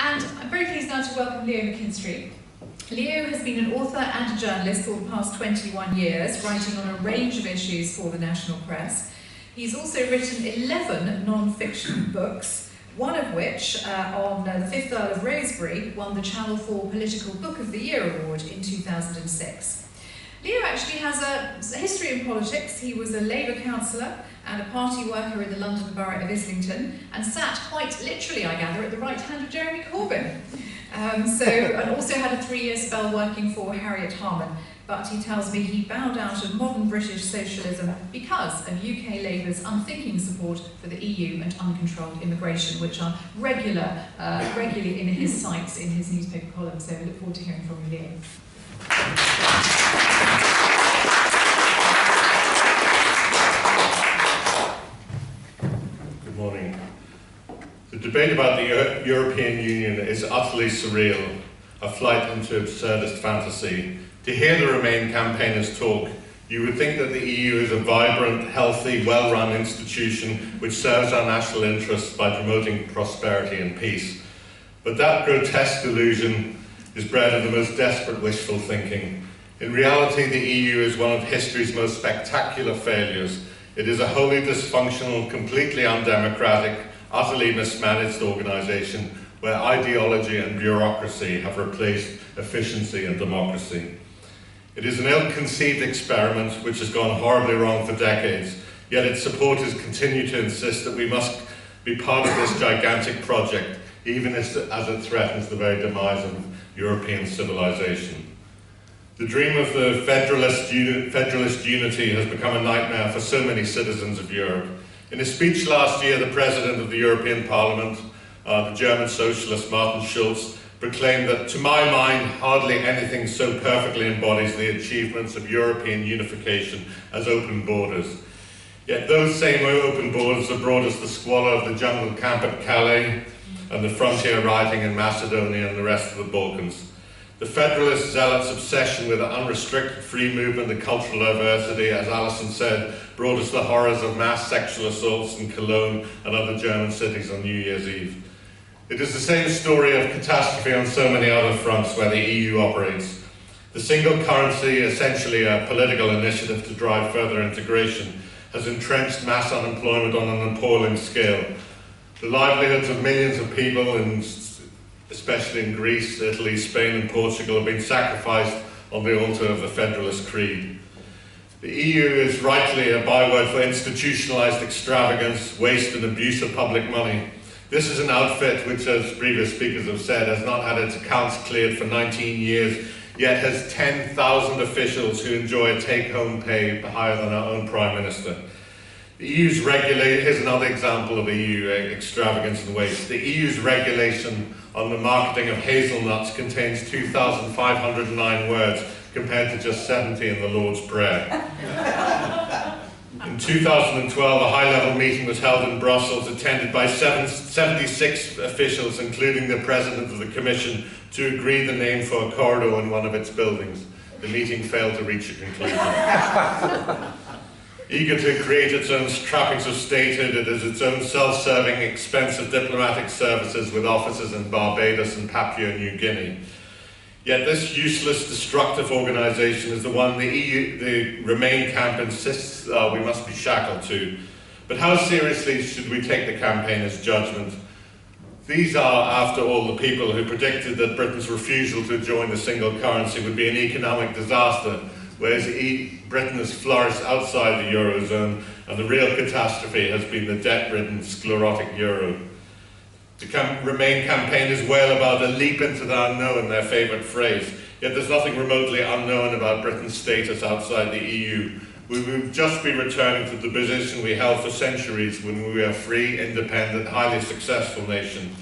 And I'm very pleased now to welcome Leo McKinstry. Leo has been an author and a journalist for the past 21 years, writing on a range of issues for the national press. He's also written 11 non-fiction books, one of which, on the 5th Earl of Rosebery, won the Channel 4 Political Book of the Year award in 2006. Leo actually has a history in politics. He was a Labour councillor and a party worker in the London Borough of Islington, and sat quite literally, I gather, at the right hand of Jeremy Corbyn. And also had a 3-year spell working for Harriet Harman, but he tells me he bowed out of modern British socialism because of UK Labour's unthinking support for the EU and uncontrolled immigration, which are regularly in his sights in his newspaper columns. So we look forward to hearing from you, Leo. Good morning. The debate about the European Union is utterly surreal, a flight into absurdist fantasy. To hear the Remain campaigners talk, you would think that the EU is a vibrant, healthy, well-run institution which serves our national interests by promoting prosperity and peace. But that grotesque delusion is bred of the most desperate wishful thinking. In reality, the EU is one of history's most spectacular failures. It is a wholly dysfunctional, completely undemocratic, utterly mismanaged organisation where ideology and bureaucracy have replaced efficiency and democracy. It is an ill-conceived experiment which has gone horribly wrong for decades, yet its supporters continue to insist that we must be part of this gigantic project, even as it threatens the very demise of European civilization. The dream of the federalist unity has become a nightmare for so many citizens of Europe. In a speech last year, the President of the European Parliament, the German socialist Martin Schulz, proclaimed that, to my mind, hardly anything so perfectly embodies the achievements of European unification as open borders. Yet those same open borders have brought us the squalor of the jungle camp at Calais and the frontier rioting in Macedonia and the rest of the Balkans. The federalist zealots' obsession with unrestricted free movement and cultural diversity, as Alison said, brought us the horrors of mass sexual assaults in Cologne and other German cities on New Year's Eve. It is the same story of catastrophe on so many other fronts where the EU operates. The single currency, essentially a political initiative to drive further integration, has entrenched mass unemployment on an appalling scale. The livelihoods of millions of people, especially in Greece, Italy, Spain and Portugal, have been sacrificed on the altar of the Federalist Creed. The EU is rightly a byword for institutionalised extravagance, waste and abuse of public money. This is an outfit which, as previous speakers have said, has not had its accounts cleared for 19 years, yet has 10,000 officials who enjoy a take-home pay higher than our own Prime Minister. The EU's here's another example of EU extravagance and waste. The EU's regulation on the marketing of hazelnuts contains 2,509 words compared to just 70 in the Lord's Prayer. In 2012, a high-level meeting was held in Brussels, attended by 76 officials, including the President of the Commission, to agree the name for a corridor in one of its buildings. The meeting failed to reach a conclusion. Eager to create its own trappings of statehood, it is its own self-serving, expensive diplomatic services with offices in Barbados and Papua New Guinea. Yet this useless, destructive organisation is the one the Remain camp insists we must be shackled to. But how seriously should we take the campaigners' judgment? These are, after all, the people who predicted that Britain's refusal to join the single currency would be an economic disaster, whereas Britain has flourished outside the Eurozone, and the real catastrophe has been the debt-ridden, sclerotic Euro. The Remain campaigners wail about a leap into the unknown, their favourite phrase, yet there's nothing remotely unknown about Britain's status outside the EU. We will just be returning to the position we held for centuries when we were a free, independent, highly successful nation.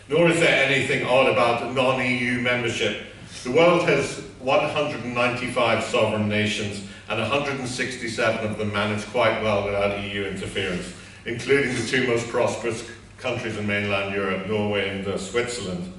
Nor is there anything odd about non-EU membership. The world has 195 sovereign nations, and 167 of them manage quite well without EU interference, including the two most prosperous countries in mainland Europe, Norway and Switzerland.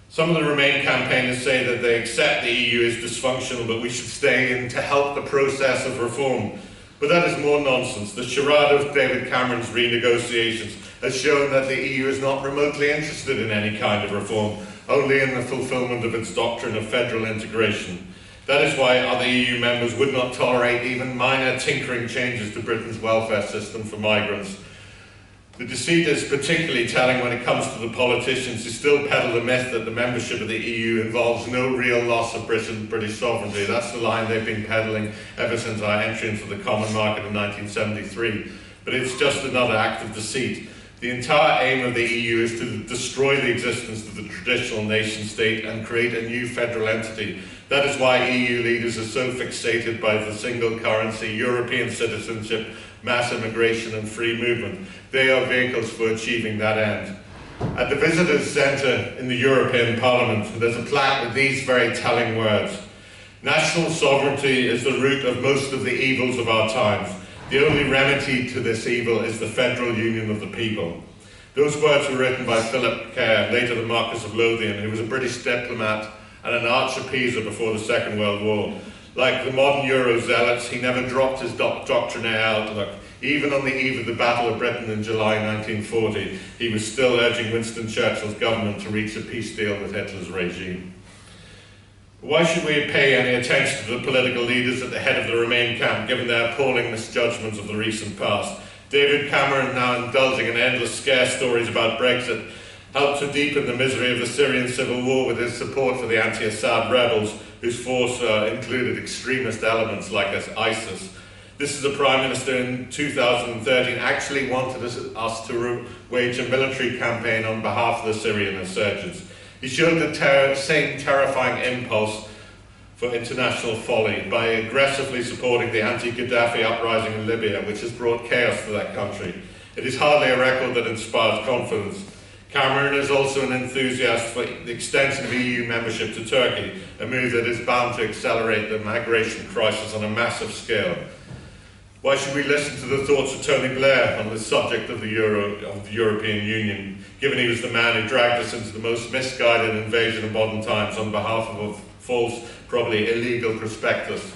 Some of the Remain campaigners say that they accept the EU is dysfunctional, but we should stay in to help the process of reform. But that is more nonsense. The charade of David Cameron's renegotiations has shown that the EU is not remotely interested in any kind of reform, only in the fulfilment of its doctrine of federal integration. That is why other EU members would not tolerate even minor tinkering changes to Britain's welfare system for migrants. The deceit is particularly telling when it comes to the politicians who still peddle the myth that the membership of the EU involves no real loss of British sovereignty. That's the line they've been peddling ever since our entry into the common market in 1973. But it's just another act of deceit. The entire aim of the EU is to destroy the existence of the traditional nation state and create a new federal entity. That is why EU leaders are so fixated by the single currency, European citizenship, mass immigration and free movement. They are vehicles for achieving that end. At the Visitors Centre in the European Parliament, there's a plaque with these very telling words. National sovereignty is the root of most of the evils of our times. The only remedy to this evil is the federal union of the people. Those words were written by Philip Kerr, later the Marquess of Lothian, who was a British diplomat and an archapaiser before the Second World War. Like the modern Euro zealots, he never dropped his doctrinaire outlook. Even on the eve of the Battle of Britain in July 1940, he was still urging Winston Churchill's government to reach a peace deal with Hitler's regime. Why should we pay any attention to the political leaders at the head of the Remain camp, given their appalling misjudgments of the recent past? David Cameron, now indulging in endless scare stories about Brexit, helped to deepen the misery of the Syrian civil war with his support for the anti-Assad rebels, whose force included extremist elements like ISIS. This is a Prime Minister in 2013 actually wanted us to wage a military campaign on behalf of the Syrian insurgents. He showed the same terrifying impulse for international folly by aggressively supporting the anti-Gaddafi uprising in Libya, which has brought chaos to that country. It is hardly a record that inspires confidence. Cameron is also an enthusiast for the extension of EU membership to Turkey, a move that is bound to accelerate the migration crisis on a massive scale. Why should we listen to the thoughts of Tony Blair on the subject of the European Union, given he was the man who dragged us into the most misguided invasion of modern times on behalf of a false, probably illegal prospectus?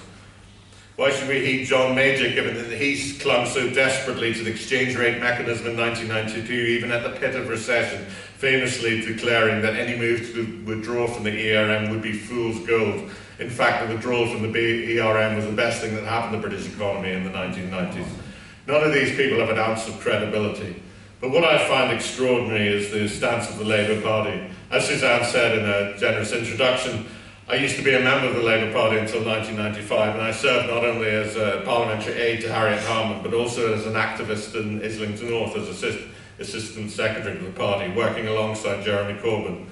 Why should we heed John Major, given that he clung so desperately to the exchange rate mechanism in 1992, even at the pit of recession, famously declaring that any move to withdraw from the ERM would be fool's gold? In fact, the withdrawal from the ERM was the best thing that happened to the British economy in the 1990s. None of these people have an ounce of credibility. But what I find extraordinary is the stance of the Labour Party. As Suzanne said in a generous introduction, I used to be a member of the Labour Party until 1995, and I served not only as a parliamentary aide to Harriet Harman, but also as an activist in Islington North as Assistant Secretary to the party, working alongside Jeremy Corbyn.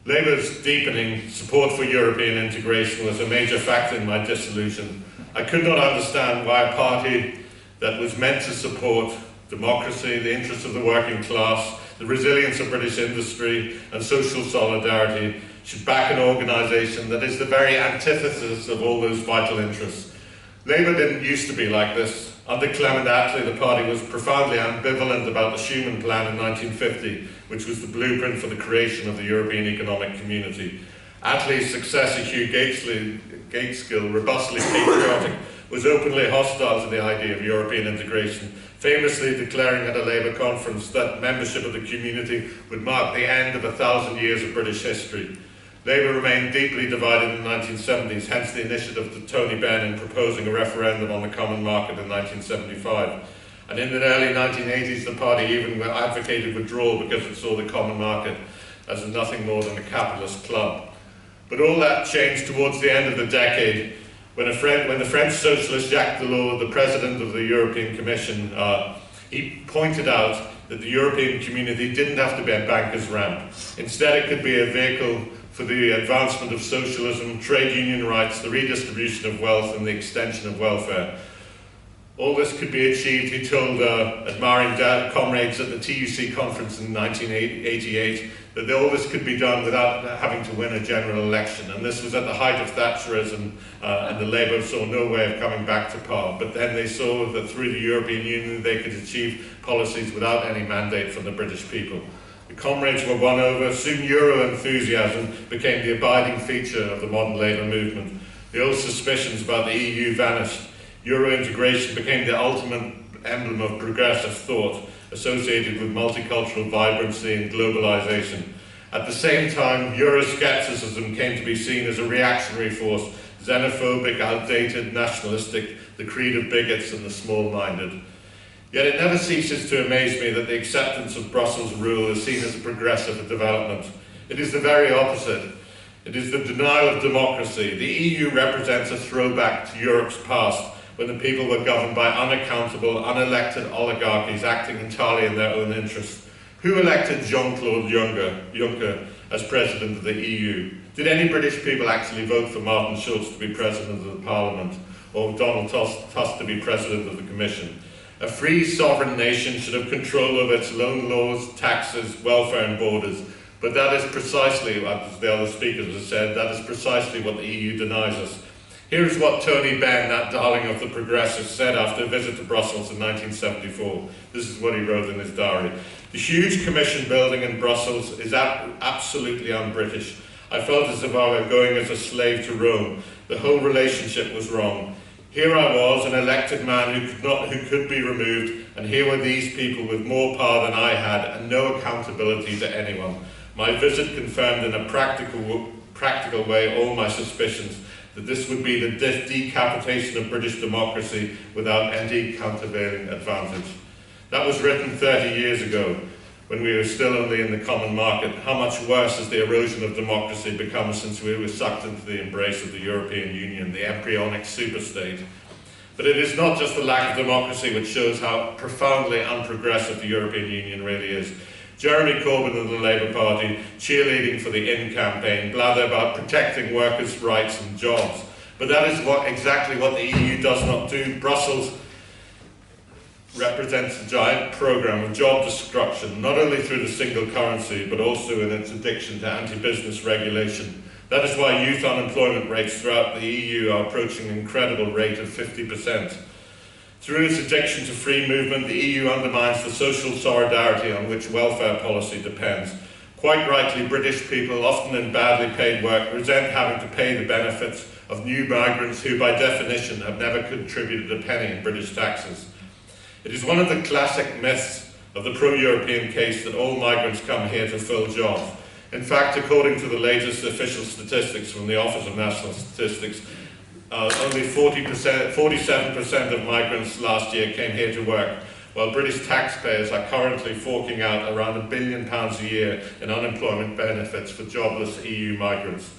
Labour's deepening support for European integration was a major factor in my disillusion. I could not understand why a party that was meant to support democracy, the interests of the working class, the resilience of British industry and social solidarity should back an organisation that is the very antithesis of all those vital interests. Labour didn't used to be like this. Under Clement Attlee, the party was profoundly ambivalent about the Schuman Plan in 1950, which was the blueprint for the creation of the European Economic Community. Attlee's successor, Hugh Gateskill, robustly patriotic, was openly hostile to the idea of European integration, famously declaring at a Labour conference that membership of the community would mark the end of 1,000 years of British history. Labour remained deeply divided in the 1970s, hence the initiative of Tony Benn in proposing a referendum on the common market in 1975. And in the early 1980s, the party even advocated withdrawal because it saw the common market as nothing more than a capitalist club. But all that changed towards the end of the decade, when the French socialist Jacques Delors, the president of the European Commission, he pointed out that the European community didn't have to be a banker's ramp. Instead, it could be a vehicle for the advancement of socialism, trade union rights, the redistribution of wealth and the extension of welfare. All this could be achieved, he told admiring comrades at the TUC conference in 1988, that all this could be done without having to win a general election. And this was at the height of Thatcherism, and the Labour saw no way of coming back to power. But then they saw that through the European Union they could achieve policies without any mandate from the British people. The comrades were won over. Soon Euro enthusiasm became the abiding feature of the modern Labour movement. The old suspicions about the EU vanished. Euro integration became the ultimate emblem of progressive thought, associated with multicultural vibrancy and globalization. At the same time, Euroscepticism came to be seen as a reactionary force, xenophobic, outdated, nationalistic, the creed of bigots and the small-minded. Yet it never ceases to amaze me that the acceptance of Brussels rule is seen as a progressive development. It is the very opposite. It is the denial of democracy. The EU represents a throwback to Europe's past, when the people were governed by unaccountable, unelected oligarchies acting entirely in their own interests. Who elected Jean-Claude Juncker as president of the EU? Did any British people actually vote for Martin Schulz to be president of the Parliament, or Donald Tusk to be president of the Commission? A free sovereign nation should have control over its loan laws, taxes, welfare and borders. But that is precisely, as the other speakers have said, that is precisely what the EU denies us. Here is what Tony Benn, that darling of the progressives, said after a visit to Brussels in 1974. This is what he wrote in his diary. The huge Commission building in Brussels is absolutely un-British. I felt as if I were going as a slave to Rome. The whole relationship was wrong. Here I was, an elected man who could be removed, and here were these people with more power than I had and no accountability to anyone. My visit confirmed in a practical way all my suspicions that this would be the decapitation of British democracy without any countervailing advantage. That was written 30 years ago, when we were still only in the common market. How much worse has the erosion of democracy become since we were sucked into the embrace of the European Union, the embryonic superstate? But it is not just the lack of democracy which shows how profoundly unprogressive the European Union really is. Jeremy Corbyn and the Labour Party, cheerleading for the In campaign, blather about protecting workers' rights and jobs. But that is exactly what the EU does not do. Brussels represents a giant programme of job destruction, not only through the single currency, but also in its addiction to anti-business regulation. That is why youth unemployment rates throughout the EU are approaching an incredible rate of 50%. Through its addiction to free movement, the EU undermines the social solidarity on which welfare policy depends. Quite rightly, British people, often in badly paid work, resent having to pay the benefits of new migrants who, by definition, have never contributed a penny in British taxes. It is one of the classic myths of the pro-European case that all migrants come here to fill jobs. In fact, according to the latest official statistics from the Office of National Statistics, only 47% of migrants last year came here to work, while British taxpayers are currently forking out around £1 billion a year in unemployment benefits for jobless EU migrants.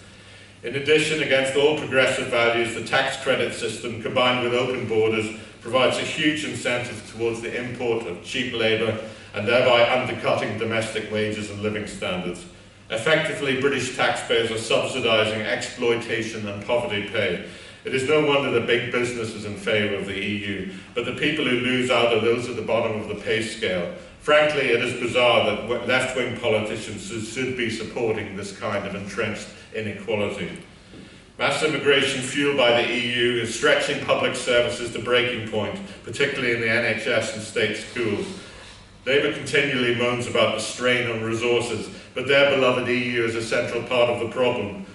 In addition, against all progressive values, the tax credit system, combined with open borders, provides a huge incentive towards the import of cheap labour and thereby undercutting domestic wages and living standards. Effectively, British taxpayers are subsidising exploitation and poverty pay. It is no wonder that big business is in favour of the EU, but the people who lose out are those at the bottom of the pay scale. Frankly, it is bizarre that left-wing politicians should be supporting this kind of entrenched inequality. Mass immigration fueled by the EU is stretching public services to breaking point, particularly in the NHS and state schools. Labour continually moans about the strain on resources, but their beloved EU is a central part of the problem.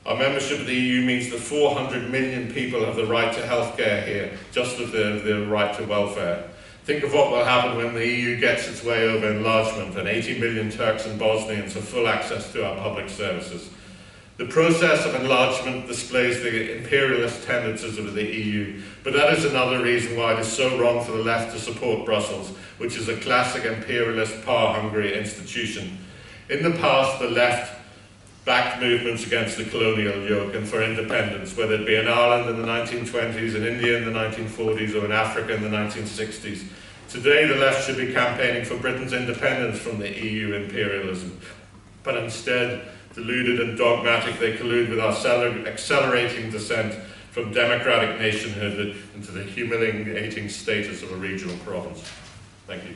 Our membership of the EU means that 400 million people have the right to healthcare here, just as they have the right to welfare. Think of what will happen when the EU gets its way over enlargement and 80 million Turks and Bosnians have full access to our public services. The process of enlargement displays the imperialist tendencies of the EU, but that is another reason why it is so wrong for the left to support Brussels, which is a classic imperialist, power-hungry institution. In the past, the left backed movements against the colonial yoke and for independence, whether it be in Ireland in the 1920s, in India in the 1940s, or in Africa in the 1960s. Today, the left should be campaigning for Britain's independence from the EU imperialism, but instead, deluded and dogmatic, they collude with our accelerating descent from democratic nationhood into the humiliating status of a regional province. Thank you.